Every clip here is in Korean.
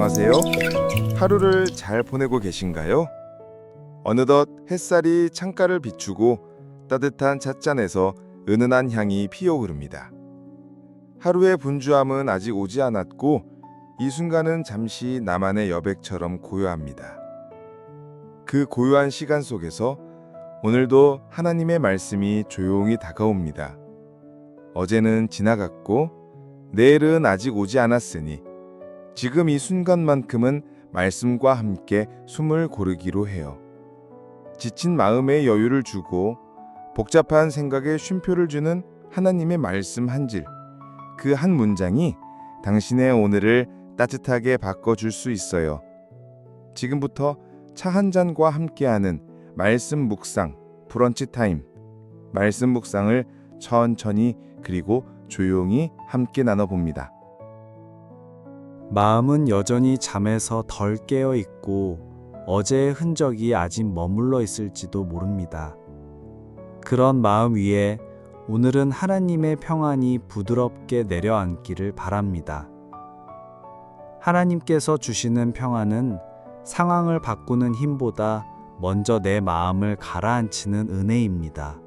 안녕하세요. 하루를 잘 보내고 계신가요? 어느덧 햇살이 창가를 비추고 따뜻한 찻잔에서 은은한 향이 피어오릅니다. 하루의 분주함은 아직 오지 않았고 이 순간은 잠시 나만의 여백처럼 고요합니다. 그 고요한 시간 속에서 오늘도 하나님의 말씀이 조용히 다가옵니다. 어제는 지나갔고 내일은 아직 오지 않았으니 지금 이 순간만큼은 말씀과 함께 숨을 고르기로 해요. 지친 마음에 여유를 주고 복잡한 생각에 쉼표를 주는 하나님의 말씀 한 질, 그 한 문장이 당신의 오늘을 따뜻하게 바꿔줄 수 있어요. 지금부터 차 한 잔과 함께하는 말씀 묵상, 브런치 타임. 말씀 묵상을 천천히 그리고 조용히 함께 나눠봅니다. 마음은 여전히 잠에서 덜 깨어 있고 어제의 흔적이 아직 머물러 있을지도 모릅니다. 그런 마음 위에 오늘은 하나님의 평안이 부드럽게 내려앉기를 바랍니다. 하나님께서 주시는 평안은 상황을 바꾸는 힘보다 먼저 내 마음을 가라앉히는 은혜입니다.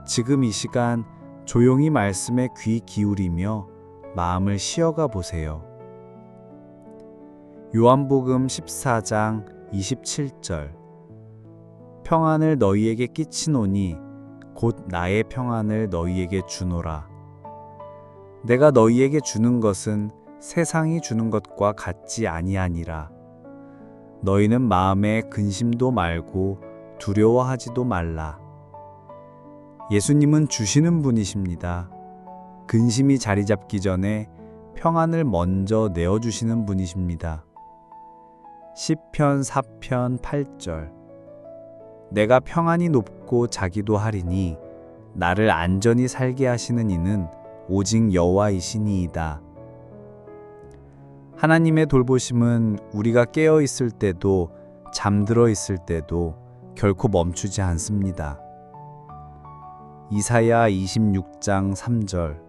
지금 이 시간 조용히 말씀에 귀 기울이며 마음을 쉬어가 보세요. 요한복음 14장 27절 평안을 너희에게 끼치노니 곧 나의 평안을 너희에게 주노라. 내가 너희에게 주는 것은 세상이 주는 것과 같지 아니하니라. 너희는 마음에 근심도 말고 두려워하지도 말라. 예수님은 주시는 분이십니다. 근심이 자리 잡기 전에 평안을 먼저 내어주시는 분이십니다. 시편 4편 8절 내가 평안이 높고 자기도 하리니 나를 안전히 살게 하시는 이는 오직 여호와이시니이다. 하나님의 돌보심은 우리가 깨어 있을 때도 잠들어 있을 때도 결코 멈추지 않습니다. 이사야 26장 3절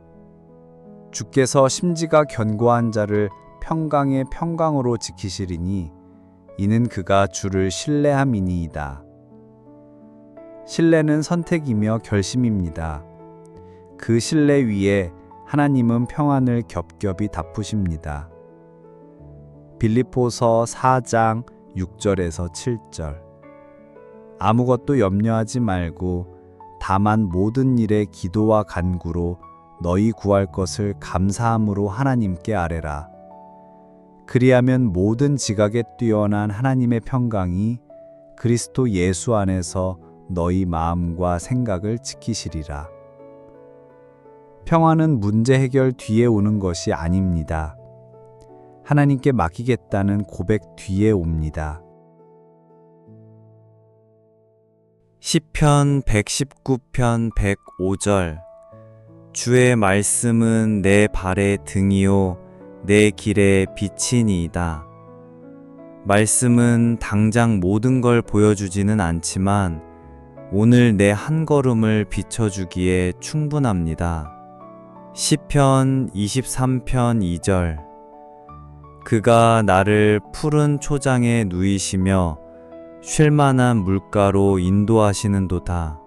주께서 심지가 견고한 자를 평강의 평강으로 지키시리니 이는 그가 주를 신뢰함이니이다. 신뢰는 선택이며 결심입니다. 그 신뢰 위에 하나님은 평안을 겹겹이 덮으십니다. 빌립보서 4장 6절에서 7절 아무것도 염려하지 말고 다만 모든 일에 기도와 간구로 너희 구할 것을 감사함으로 하나님께 아뢰라. 그리하면 모든 지각에 뛰어난 하나님의 평강이 그리스도 예수 안에서 너희 마음과 생각을 지키시리라. 평안은 문제 해결 뒤에 오는 것이 아닙니다. 하나님께 맡기겠다는 고백 뒤에 옵니다. 시편 119편 105절 주의 말씀은 내 발의 등이요 내 길의 빛이니이다. 말씀은 당장 모든 걸 보여주지는 않지만 오늘 내 한 걸음을 비춰주기에 충분합니다. 시편 23편 2절 그가 나를 푸른 초장에 누이시며 쉴만한 물가로 인도하시는도다.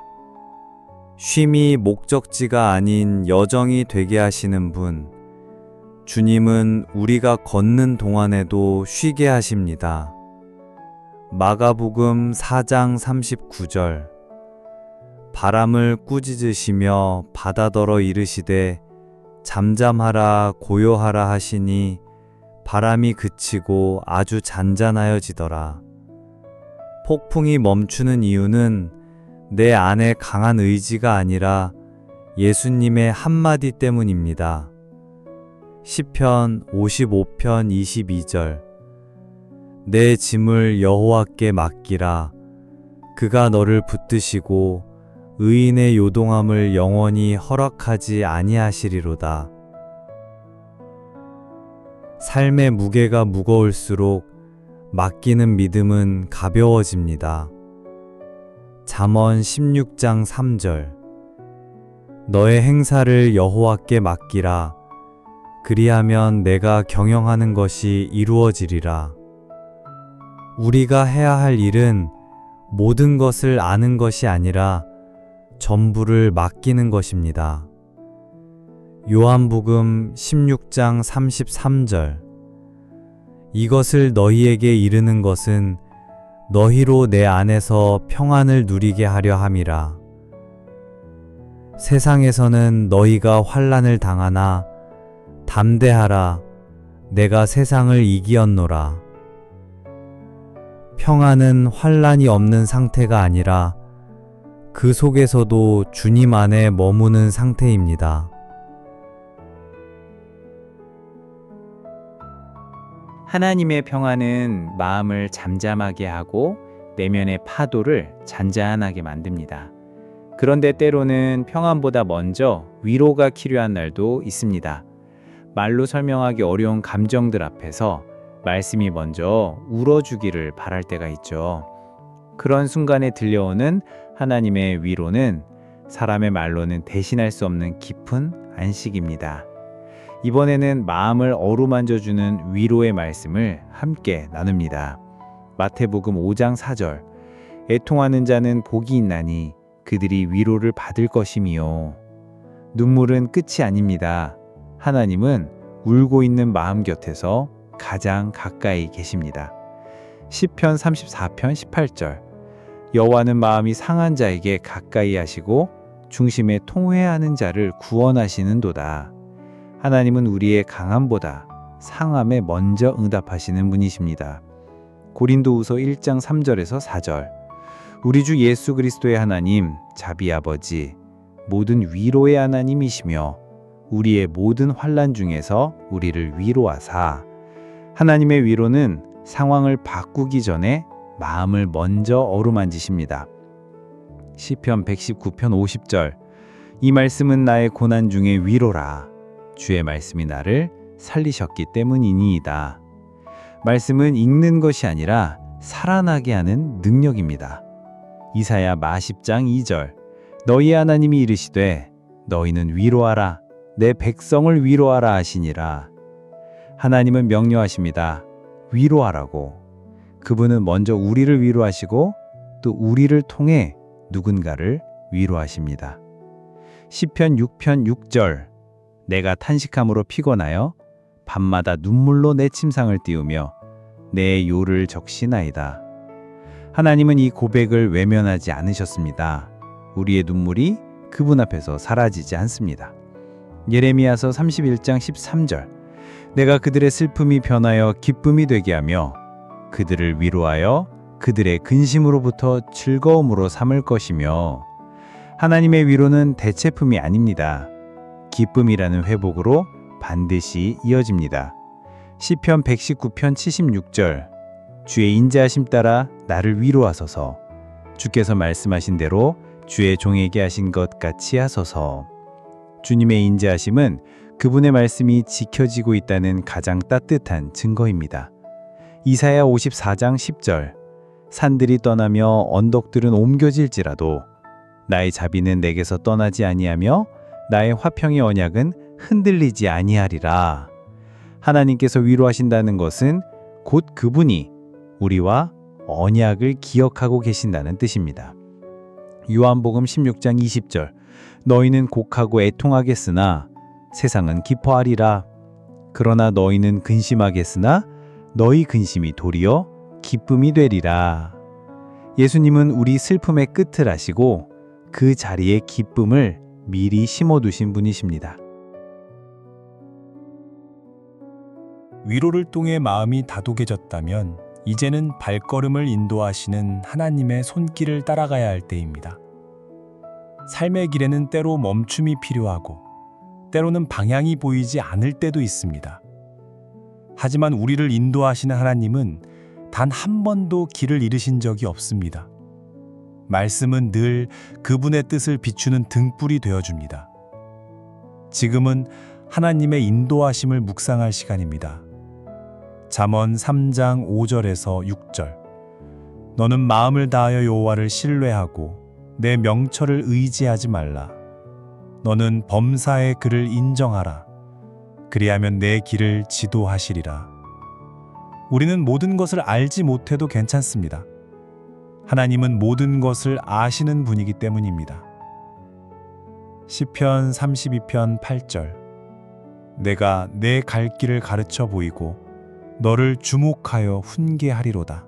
쉼이 목적지가 아닌 여정이 되게 하시는 분, 주님은 우리가 걷는 동안에도 쉬게 하십니다. 마가복음 4장 39절 바람을 꾸짖으시며 바다더러 이르시되 잠잠하라 고요하라 하시니 바람이 그치고 아주 잔잔하여지더라. 폭풍이 멈추는 이유는 내 안에 강한 의지가 아니라 예수님의 한마디 때문입니다. 시편 55편 22절 내 짐을 여호와께 맡기라. 그가 너를 붙드시고 의인의 요동함을 영원히 허락하지 아니하시리로다. 삶의 무게가 무거울수록 맡기는 믿음은 가벼워집니다. 잠언 16장 3절 너의 행사를 여호와께 맡기라. 그리하면 내가 경영하는 것이 이루어지리라. 우리가 해야 할 일은 모든 것을 아는 것이 아니라 전부를 맡기는 것입니다. 요한복음 16장 33절. 이것을 너희에게 이르는 것은 너희로 내 안에서 평안을 누리게 하려 함이라. 세상에서는 너희가 환난을 당하나 담대하라. 내가 세상을 이기었노라. 평안은 환난이 없는 상태가 아니라 그 속에서도 주님 안에 머무는 상태입니다. 하나님의 평안은 마음을 잠잠하게 하고 내면의 파도를 잔잔하게 만듭니다. 그런데 때로는 평안보다 먼저 위로가 필요한 날도 있습니다. 말로 설명하기 어려운 감정들 앞에서 말씀이 먼저 울어주기를 바랄 때가 있죠. 그런 순간에 들려오는 하나님의 위로는 사람의 말로는 대신할 수 없는 깊은 안식입니다. 이번에는 마음을 어루만져주는 위로의 말씀을 함께 나눕니다. 마태복음 5장 4절. 애통하는 자는 복이 있나니 그들이 위로를 받을 것이미요. 눈물은 끝이 아닙니다. 하나님은 울고 있는 마음 곁에서 가장 가까이 계십니다. 시편 34편 18절. 여호와는 마음이 상한 자에게 가까이 하시고 중심에 통회하는 자를 구원하시는도다. 하나님은 우리의 강함보다 상함에 먼저 응답하시는 분이십니다. 고린도후서 1장 3절에서 4절. 우리 주 예수 그리스도의 하나님 자비 아버지 모든 위로의 하나님이시며 우리의 모든 환난 중에서 우리를 위로하사. 하나님의 위로는 상황을 바꾸기 전에 마음을 먼저 어루만지십니다. 시편 119편 50절. 이 말씀은 나의 고난 중에 위로라. 주의 말씀이 나를 살리셨기 때문이니이다. 말씀은 읽는 것이 아니라 살아나게 하는 능력입니다. 이사야 마십장 2절. 너희 하나님이 이르시되 너희는 위로하라. 내 백성을 위로하라 하시니라. 하나님은 명령하십니다. 위로하라고. 그분은 먼저 우리를 위로하시고 또 우리를 통해 누군가를 위로하십니다. 시편 6편 6절. 내가 탄식함으로 피곤하여 밤마다 눈물로 내 침상을 띄우며 내 요를 적시나이다. 하나님은 이 고백을 외면하지 않으셨습니다. 우리의 눈물이 그분 앞에서 사라지지 않습니다. 예레미야서 31장 13절. 내가 그들의 슬픔이 변하여 기쁨이 되게 하며 그들을 위로하여 그들의 근심으로부터 즐거움으로 삼을 것이며. 하나님의 위로는 대체품이 아닙니다. 기쁨이라는 회복으로 반드시 이어집니다. 시편 119편 76절. 주의 인자하심 따라 나를 위로하소서. 주께서 말씀하신 대로 주의 종에게 하신 것 같이 하소서. 주님의 인자하심은 그분의 말씀이 지켜지고 있다는 가장 따뜻한 증거입니다. 이사야 54장 10절. 산들이 떠나며 언덕들은 옮겨질지라도 나의 자비는 내게서 떠나지 아니하며 나의 화평의 언약은 흔들리지 아니하리라. 하나님께서 위로하신다는 것은 곧 그분이 우리와 언약을 기억하고 계신다는 뜻입니다. 요한복음 16장 20절. 너희는 곡하고 애통하겠으나 세상은 기뻐하리라. 그러나 너희는 근심하겠으나 너희 근심이 도리어 기쁨이 되리라. 예수님은 우리 슬픔의 끝을 아시고 그 자리에 기쁨을 미리 심어두신 분이십니다. 위로를 통해 마음이 다독해졌다면 이제는 발걸음을 인도하시는 하나님의 손길을 따라가야 할 때입니다. 삶의 길에는 때로 멈춤이 필요하고 때로는 방향이 보이지 않을 때도 있습니다. 하지만 우리를 인도하시는 하나님은 단 한 번도 길을 잃으신 적이 없습니다. 말씀은 늘 그분의 뜻을 비추는 등불이 되어줍니다. 지금은 하나님의 인도하심을 묵상할 시간입니다. 잠언 3장 5절에서 6절. 너는 마음을 다하여 여호와를 신뢰하고 내 명철을 의지하지 말라. 너는 범사의 그를 인정하라. 그리하면 내 길을 지도하시리라. 우리는 모든 것을 알지 못해도 괜찮습니다. 하나님은 모든 것을 아시는 분이기 때문입니다. 시편 32편 8절. 내가 내 갈 길을 가르쳐 보이고 너를 주목하여 훈계하리로다.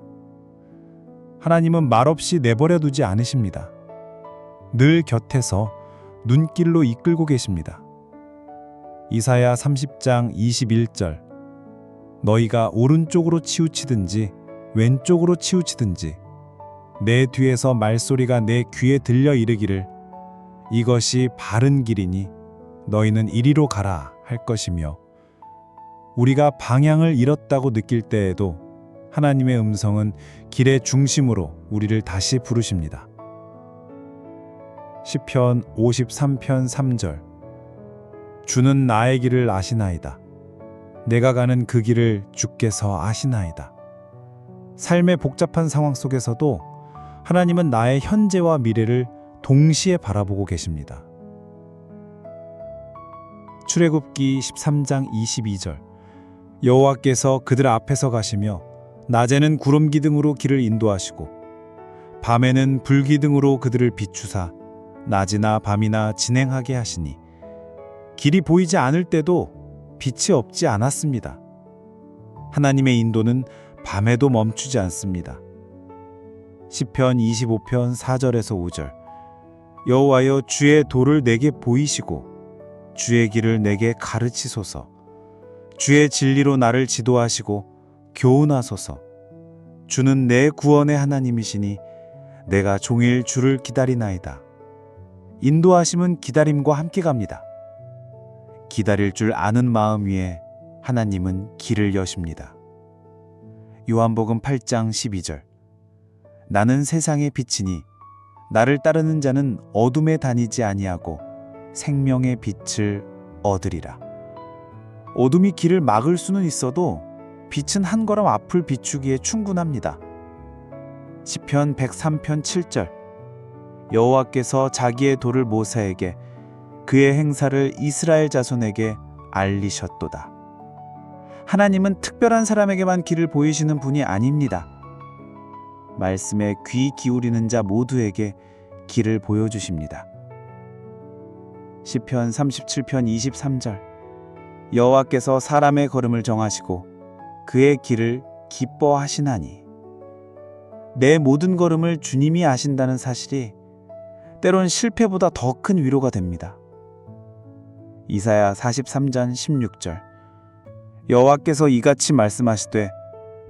하나님은 말없이 내버려 두지 않으십니다. 늘 곁에서 눈길로 이끌고 계십니다. 이사야 30장 21절. 너희가 오른쪽으로 치우치든지 왼쪽으로 치우치든지 내 뒤에서 말소리가 내 귀에 들려 이르기를 이것이 바른 길이니 너희는 이리로 가라 할 것이며, 우리가 방향을 잃었다고 느낄 때에도 하나님의 음성은 길의 중심으로 우리를 다시 부르십니다. 시편 53편 3절. 주는 나의 길을 아시나이다. 내가 가는 그 길을 주께서 아시나이다. 삶의 복잡한 상황 속에서도 하나님은 나의 현재와 미래를 동시에 바라보고 계십니다. 출애굽기 13장 22절. 여호와께서 그들 앞에서 가시며 낮에는 구름 기둥으로 길을 인도하시고 밤에는 불 기둥으로 그들을 비추사 낮이나 밤이나 진행하게 하시니 길이 보이지 않을 때도 빛이 없지 않았습니다. 하나님의 인도는 밤에도 멈추지 않습니다. 시편 25편 4절에서 5절. 여호와여, 주의 도를 내게 보이시고 주의 길을 내게 가르치소서. 주의 진리로 나를 지도하시고 교훈하소서. 주는 내 구원의 하나님이시니 내가 종일 주를 기다리나이다. 인도하심은 기다림과 함께 갑니다. 기다릴 줄 아는 마음 위에 하나님은 길을 여십니다. 요한복음 8장 12절. 나는 세상의 빛이니 나를 따르는 자는 어둠에 다니지 아니하고 생명의 빛을 얻으리라. 어둠이 길을 막을 수는 있어도 빛은 한 걸음 앞을 비추기에 충분합니다. 시편 103편 7절. 여호와께서 자기의 도를 모세에게 그의 행사를 이스라엘 자손에게 알리셨도다. 하나님은 특별한 사람에게만 길을 보이시는 분이 아닙니다. 말씀에 귀 기울이는 자 모두에게 길을 보여주십니다. 시편 37편 23절. 여호와께서 사람의 걸음을 정하시고 그의 길을 기뻐하시나니. 내 모든 걸음을 주님이 아신다는 사실이 때론 실패보다 더 큰 위로가 됩니다. 이사야 43장 16절. 여호와께서 이같이 말씀하시되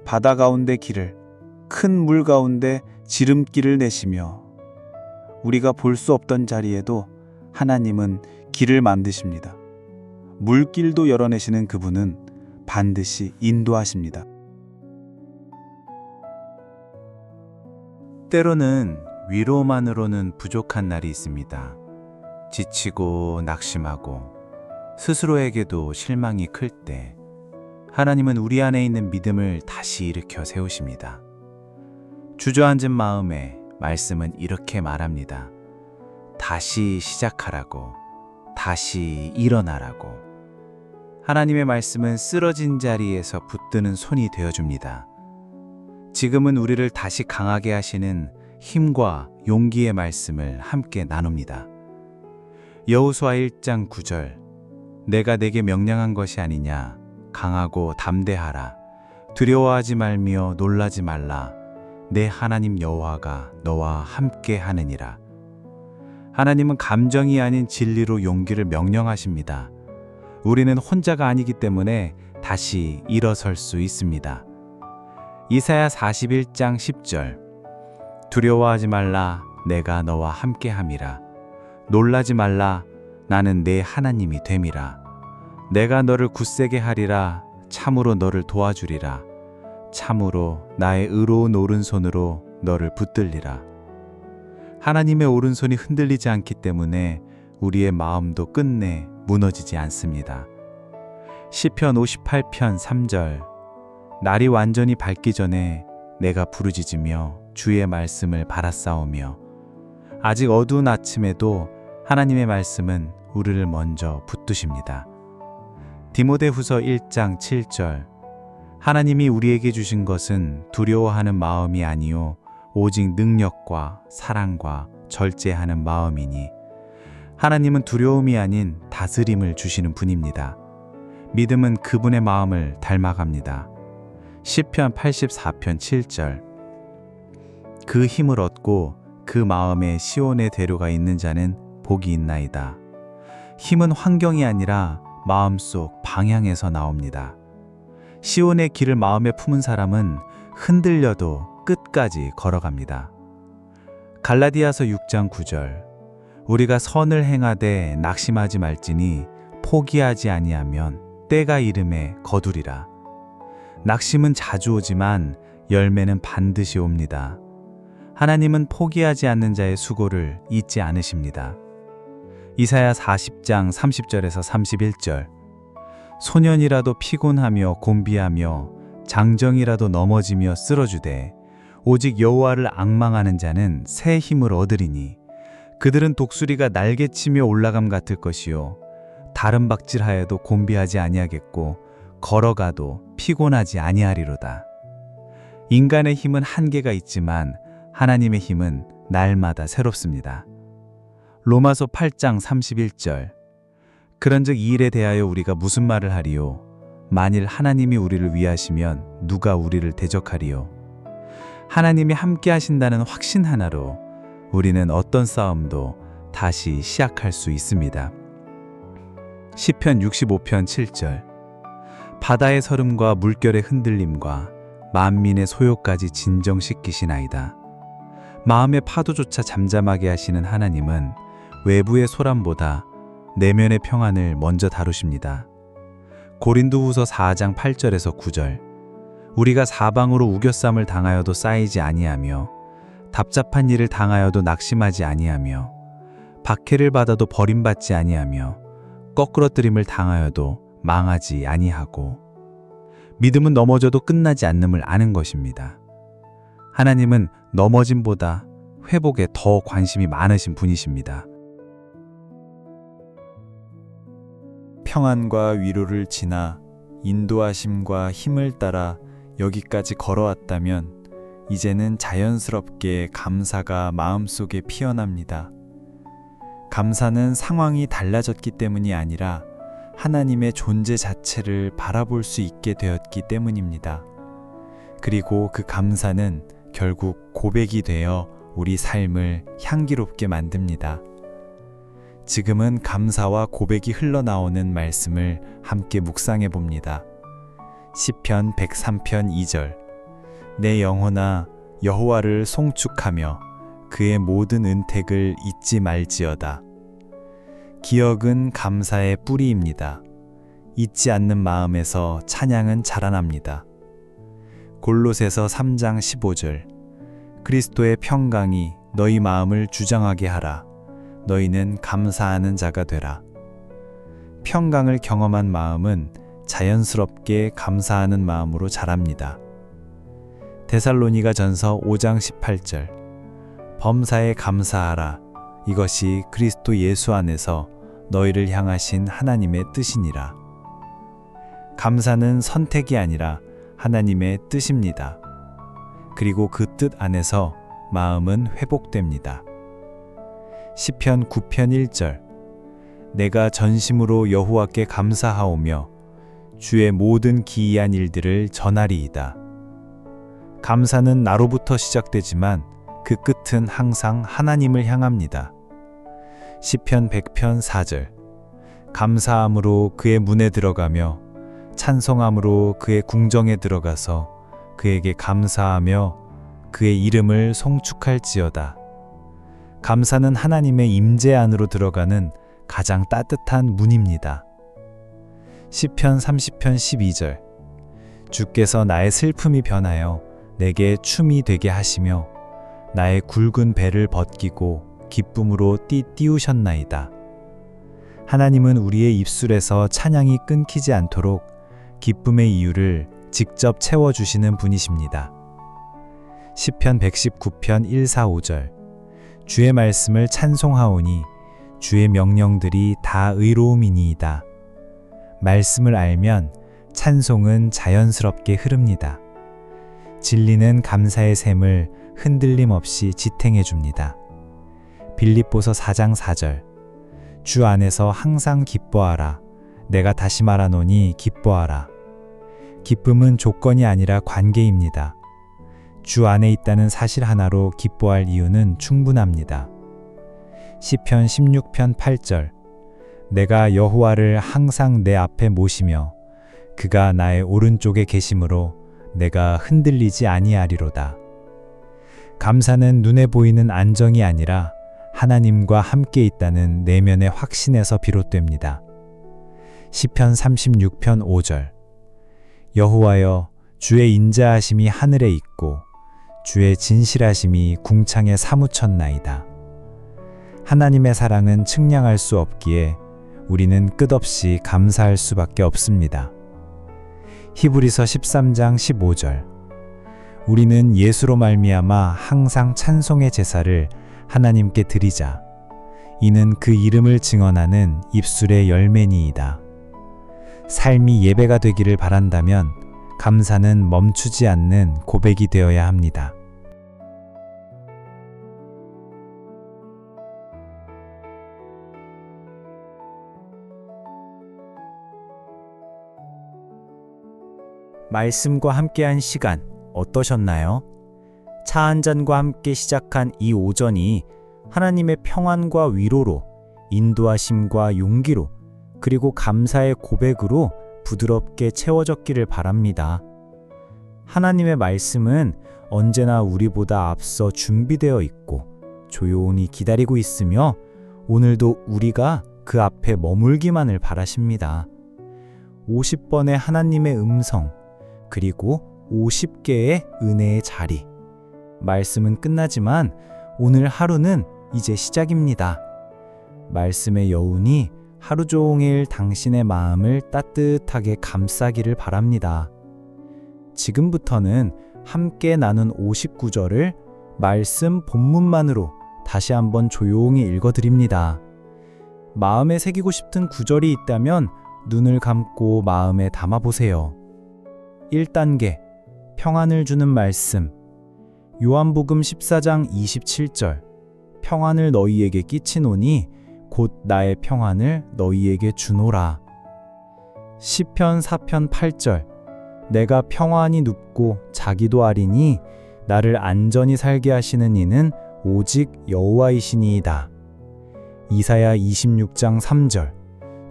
바다 가운데 길을 큰 물 가운데 지름길을 내시며. 우리가 볼 수 없던 자리에도 하나님은 길을 만드십니다. 물길도 열어내시는 그분은 반드시 인도하십니다. 때로는 위로만으로는 부족한 날이 있습니다. 지치고 낙심하고 스스로에게도 실망이 클 때 하나님은 우리 안에 있는 믿음을 다시 일으켜 세우십니다. 주저앉은 마음에 말씀은 이렇게 말합니다. 다시 시작하라고, 다시 일어나라고. 하나님의 말씀은 쓰러진 자리에서 붙드는 손이 되어줍니다. 지금은 우리를 다시 강하게 하시는 힘과 용기의 말씀을 함께 나눕니다. 여호수아 1장 9절. 내가 내게 명령한 것이 아니냐. 강하고 담대하라. 두려워하지 말며 놀라지 말라. 내 하나님 여호와가 너와 함께 하느니라. 하나님은 감정이 아닌 진리로 용기를 명령하십니다. 우리는 혼자가 아니기 때문에 다시 일어설 수 있습니다. 이사야 41장 10절. 두려워하지 말라. 내가 너와 함께 함이라. 놀라지 말라. 나는 내 하나님이 됨이라. 내가 너를 굳세게 하리라. 참으로 너를 도와주리라. 참으로 나의 의로운 오른손으로 너를 붙들리라. 하나님의 오른손이 흔들리지 않기 때문에 우리의 마음도 끝내 무너지지 않습니다. 시편 58편 3절. 날이 완전히 밝기 전에 내가 부르짖으며 주의 말씀을 바라싸우며. 아직 어두운 아침에도 하나님의 말씀은 우리를 먼저 붙드십니다. 디모데후서 1장 7절. 하나님이 우리에게 주신 것은 두려워하는 마음이 아니요 오직 능력과 사랑과 절제하는 마음이니 하나님은 두려움이 아닌 다스림을 주시는 분입니다. 믿음은 그분의 마음을 닮아갑니다. 시편 84편 7절. 그 힘을 얻고 그 마음에 시온의 대로가 있는 자는 복이 있나이다. 힘은 환경이 아니라 마음속 방향에서 나옵니다. 시온의 길을 마음에 품은 사람은 흔들려도 끝까지 걸어갑니다. 갈라디아서 6장 9절. 우리가 선을 행하되 낙심하지 말지니 포기하지 아니하면 때가 이름에 거두리라. 낙심은 자주 오지만 열매는 반드시 옵니다. 하나님은 포기하지 않는 자의 수고를 잊지 않으십니다. 이사야 40장 30절에서 31절. 소년이라도 피곤하며 곤비하며 장정이라도 넘어지며 쓰러주되 오직 여호와를 앙망하는 자는 새 힘을 얻으리니 그들은 독수리가 날개치며 올라감 같을 것이요 다른 박질하여도 곤비하지 아니하겠고 걸어가도 피곤하지 아니하리로다. 인간의 힘은 한계가 있지만 하나님의 힘은 날마다 새롭습니다. 로마서 8장 31절. 그런즉 이 일에 대하여 우리가 무슨 말을 하리요? 만일 하나님이 우리를 위하시면 누가 우리를 대적하리요? 하나님이 함께 하신다는 확신 하나로 우리는 어떤 싸움도 다시 시작할 수 있습니다. 시편 65편 7절. 바다의 설음과 물결의 흔들림과 만민의 소요까지 진정시키시나이다. 마음의 파도조차 잠잠하게 하시는 하나님은 외부의 소란보다 내면의 평안을 먼저 다루십니다. 고린도후서 4장 8절에서 9절. 우리가 사방으로 우겨쌈을 당하여도 쌓이지 아니하며 답잡한 일을 당하여도 낙심하지 아니하며 박해를 받아도 버림받지 아니하며 거꾸러뜨림을 당하여도 망하지 아니하고 믿음은 넘어져도 끝나지 않음을 아는 것입니다. 하나님은 넘어짐보다 회복에 더 관심이 많으신 분이십니다. 평안과 위로를 지나 인도하심과 힘을 따라 여기까지 걸어왔다면 이제는 자연스럽게 감사가 마음속에 피어납니다. 감사는 상황이 달라졌기 때문이 아니라 하나님의 존재 자체를 바라볼 수 있게 되었기 때문입니다. 그리고 그 감사는 결국 고백이 되어 우리 삶을 향기롭게 만듭니다. 지금은 감사와 고백이 흘러나오는 말씀을 함께 묵상해 봅니다. 시편 103편 2절. 내 영혼아 여호와를 송축하며 그의 모든 은택을 잊지 말지어다. 기억은 감사의 뿌리입니다. 잊지 않는 마음에서 찬양은 자라납니다. 골로새서 3장 15절. 그리스도의 평강이 너희 마음을 주장하게 하라. 너희는 감사하는 자가 되라. 평강을 경험한 마음은 자연스럽게 감사하는 마음으로 자랍니다. 데살로니가 전서 5장 18절. 범사에 감사하라. 이것이 그리스도 예수 안에서 너희를 향하신 하나님의 뜻이니라. 감사는 선택이 아니라 하나님의 뜻입니다. 그리고 그 뜻 안에서 마음은 회복됩니다. 시편 9편 1절. 내가 전심으로 여호와께 감사하오며 주의 모든 기이한 일들을 전하리이다. 감사는 나로부터 시작되지만 그 끝은 항상 하나님을 향합니다. 시편 100편 4절. 감사함으로 그의 문에 들어가며 찬송함으로 그의 궁정에 들어가서 그에게 감사하며 그의 이름을 송축할지어다. 감사는 하나님의 임재 안으로 들어가는 가장 따뜻한 문입니다. 시편 30편 12절. 주께서 나의 슬픔이 변하여 내게 춤이 되게 하시며 나의 굵은 배를 벗기고 기쁨으로 띄우셨나이다. 하나님은 우리의 입술에서 찬양이 끊기지 않도록 기쁨의 이유를 직접 채워주시는 분이십니다. 시편 119편 1, 4, 5절. 주의 말씀을 찬송하오니 주의 명령들이 다 의로움이니이다. 말씀을 알면 찬송은 자연스럽게 흐릅니다. 진리는 감사의 샘을 흔들림 없이 지탱해 줍니다. 빌립보서 4장 4절. 주 안에서 항상 기뻐하라. 내가 다시 말하노니 기뻐하라. 기쁨은 조건이 아니라 관계입니다. 주 안에 있다는 사실 하나로 기뻐할 이유는 충분합니다. 시편 16편 8절. 내가 여호와를 항상 내 앞에 모시며 그가 나의 오른쪽에 계심으로 내가 흔들리지 아니하리로다. 감사는 눈에 보이는 안정이 아니라 하나님과 함께 있다는 내면의 확신에서 비롯됩니다. 시편 36편 5절. 여호와여, 주의 인자하심이 하늘에 있고 주의 진실하심이 궁창에 사무쳤나이다. 하나님의 사랑은 측량할 수 없기에 우리는 끝없이 감사할 수밖에 없습니다. 히브리서 13장 15절. 우리는 예수로 말미암아 항상 찬송의 제사를 하나님께 드리자. 이는 그 이름을 증언하는 입술의 열매니이다. 삶이 예배가 되기를 바란다면 감사는 멈추지 않는 고백이 되어야 합니다. 말씀과 함께한 시간 어떠셨나요? 차 한 잔과 함께 시작한 이 오전이 하나님의 평안과 위로로, 인도하심과 용기로, 그리고 감사의 고백으로 부드럽게 채워졌기를 바랍니다. 하나님의 말씀은 언제나 우리보다 앞서 준비되어 있고 조용히 기다리고 있으며 오늘도 우리가 그 앞에 머물기만을 바라십니다. 50번의 하나님의 음성, 그리고 50개의 은혜의 자리. 말씀은 끝나지만 오늘 하루는 이제 시작입니다. 말씀의 여운이 하루 종일 당신의 마음을 따뜻하게 감싸기를 바랍니다. 지금부터는 함께 나눈 59절을 말씀 본문만으로 다시 한번 조용히 읽어드립니다. 마음에 새기고 싶은 구절이 있다면 눈을 감고 마음에 담아보세요. 1단계, 평안을 주는 말씀. 요한복음 14장 27절. 평안을 너희에게 끼치노니 곧 나의 평안을 너희에게 주노라. 시편 4편 8절. 내가 평안히 눕고 자기도 아리니 나를 안전히 살게 하시는 이는 오직 여호와이시니이다. 이사야 26장 3절.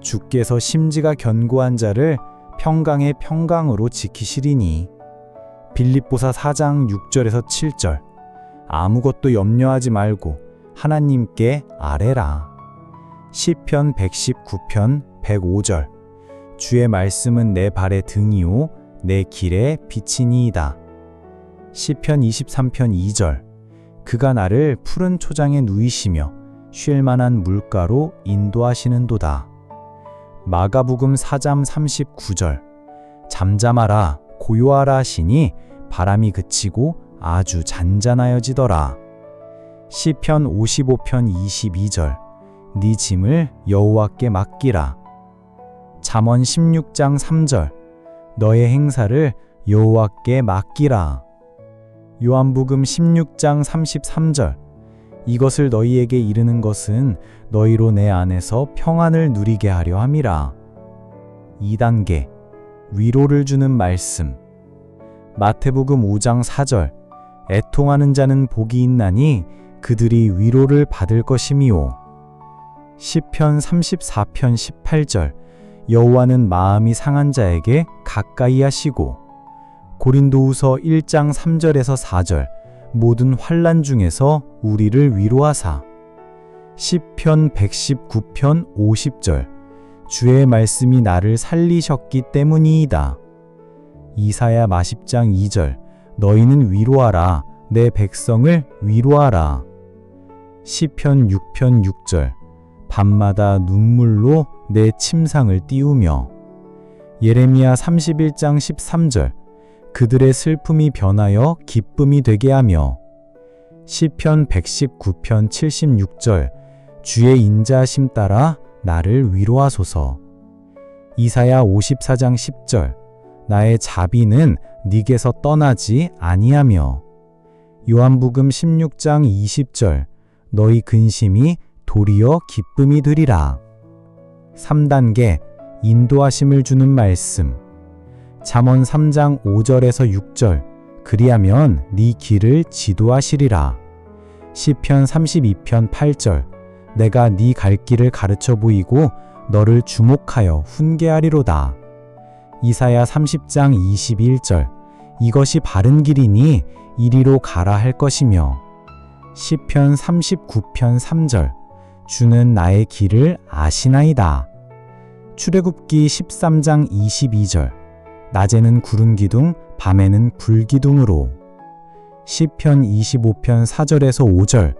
주께서 심지가 견고한 자를 평강의 평강으로 지키시리니. 빌립보서 4장 6절에서 7절. 아무것도 염려하지 말고 하나님께 아뢰라. 시편 119편 105절. 주의 말씀은 내 발의 등이요 내 길의 빛이니이다. 시편 23편 2절. 그가 나를 푸른 초장에 누이시며 쉴 만한 물가로 인도하시는도다. 마가복음 4장 39절. 잠잠하라 고요하라 하시니 바람이 그치고 아주 잔잔하여지더라. 시편 55편 22절. 네 짐을 여호와께 맡기라. 잠언 16장 3절. 너의 행사를 여호와께 맡기라. 요한복음 16장 33절. 이것을 너희에게 이르는 것은 너희로 내 안에서 평안을 누리게 하려 함이라. 2단계, 위로를 주는 말씀. 마태복음 5장 4절. 애통하는 자는 복이 있나니 그들이 위로를 받을 것이미요. 시편 34편 18절. 여호와는 마음이 상한 자에게 가까이 하시고. 고린도후서 1장 3절에서 4절. 모든 환난 중에서 우리를 위로하사. 시편 119편 50절. 주의 말씀이 나를 살리셨기 때문이이다. 이사야 40장 2절. 너희는 위로하라. 내 백성을 위로하라. 시편 6편 6절. 밤마다 눈물로 내 침상을 띄우며. 예레미야 31장 13절. 그들의 슬픔이 변하여 기쁨이 되게 하며. 시편 119편 76절. 주의 인자하심 따라 나를 위로하소서. 이사야 54장 10절 나의 자비는 네게서 떠나지 아니하며 요한복음 16장 20절 너희 근심이 도리어 기쁨이 되리라. 3단계 인도하심을 주는 말씀 잠언 3장 5절에서 6절 그리하면 네 길을 지도하시리라. 시편 32편 8절 내가 네 갈 길을 가르쳐 보이고 너를 주목하여 훈계하리로다. 이사야 30장 21절 이것이 바른 길이니 이리로 가라 할 것이며 시편 39편 3절 주는 나의 길을 아시나이다. 출애굽기 13장 22절 낮에는 구름 기둥 밤에는 불 기둥으로 시편 25편 4절에서 5절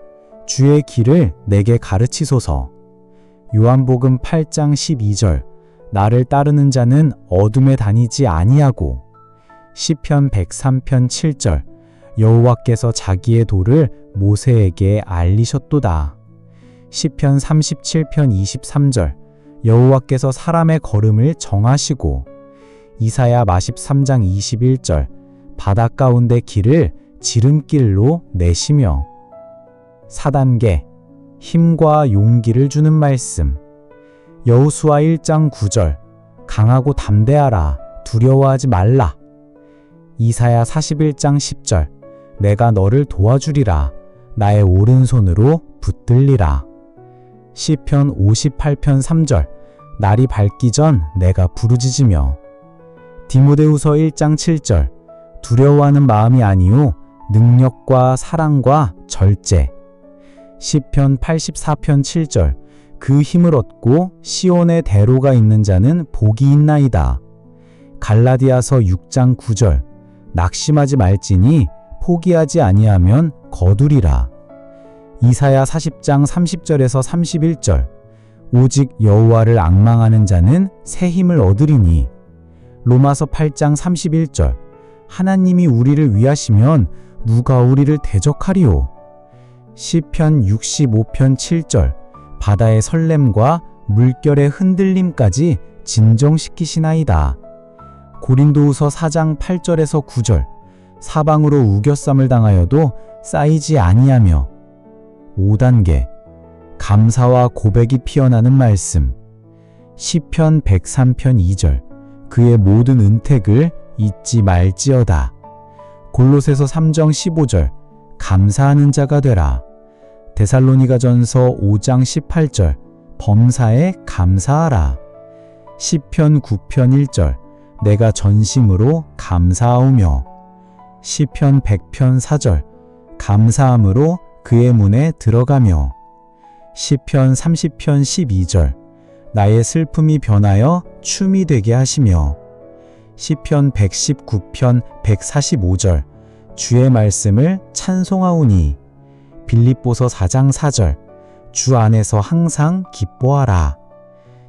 주의 길을 내게 가르치소서. 요한복음 8장 12절 나를 따르는 자는 어둠에 다니지 아니하고 시편 103편 7절 여호와께서 자기의 도를 모세에게 알리셨도다. 시편 37편 23절 여호와께서 사람의 걸음을 정하시고 이사야 43장 21절 바다 가운데 길을 지름길로 내시며 4단계 힘과 용기를 주는 말씀 여호수아 1장 9절 강하고 담대하라 두려워하지 말라. 이사야 41장 10절 내가 너를 도와주리라 나의 오른손으로 붙들리라. 시편 58편 3절 날이 밝기 전 내가 부르짖으며 디모데후서 1장 7절 두려워하는 마음이 아니요 능력과 사랑과 절제. 시편 84편 7절 그 힘을 얻고 시온의 대로가 있는 자는 복이 있나이다. 갈라디아서 6장 9절 낙심하지 말지니 포기하지 아니하면 거두리라. 이사야 40장 30절에서 31절 오직 여호와를 앙망하는 자는 새 힘을 얻으리니. 로마서 8장 31절 하나님이 우리를 위하시면 누가 우리를 대적하리요. 시편 65편 7절 바다의 설렘과 물결의 흔들림까지 진정시키시나이다. 고린도후서 4장 8절에서 9절 사방으로 우겨쌈을 당하여도 쌓이지 아니하며. 5단계 감사와 고백이 피어나는 말씀 시편 103편 2절 그의 모든 은택을 잊지 말지어다. 골로새서 3장 15절 감사하는 자가 되라. 데살로니가전서 5장 18절 범사에 감사하라. 시편 9편 1절 내가 전심으로 감사하오며. 시편 100편 4절 감사함으로 그의 문에 들어가며. 시편 30편 12절 나의 슬픔이 변하여 춤이 되게 하시며. 시편 119편 145절 주의 말씀을 찬송하오니. 빌립보서 4장 4절 주 안에서 항상 기뻐하라.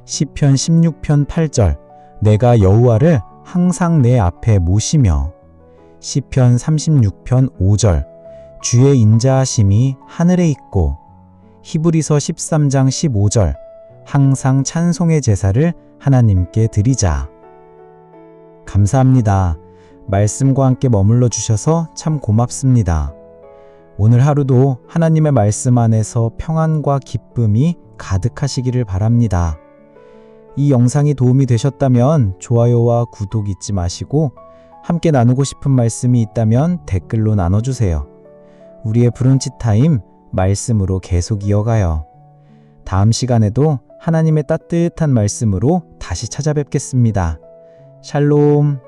시편 16편 8절 내가 여호와를 항상 내 앞에 모시며. 시편 36편 5절 주의 인자하심이 하늘에 있고. 히브리서 13장 15절 항상 찬송의 제사를 하나님께 드리자. 감사합니다. 말씀과 함께 머물러 주셔서 참 고맙습니다. 오늘 하루도 하나님의 말씀 안에서 평안과 기쁨이 가득하시기를 바랍니다. 이 영상이 도움이 되셨다면 좋아요와 구독 잊지 마시고 함께 나누고 싶은 말씀이 있다면 댓글로 나눠주세요. 우리의 브런치 타임 말씀으로 계속 이어가요. 다음 시간에도 하나님의 따뜻한 말씀으로 다시 찾아뵙겠습니다. 샬롬.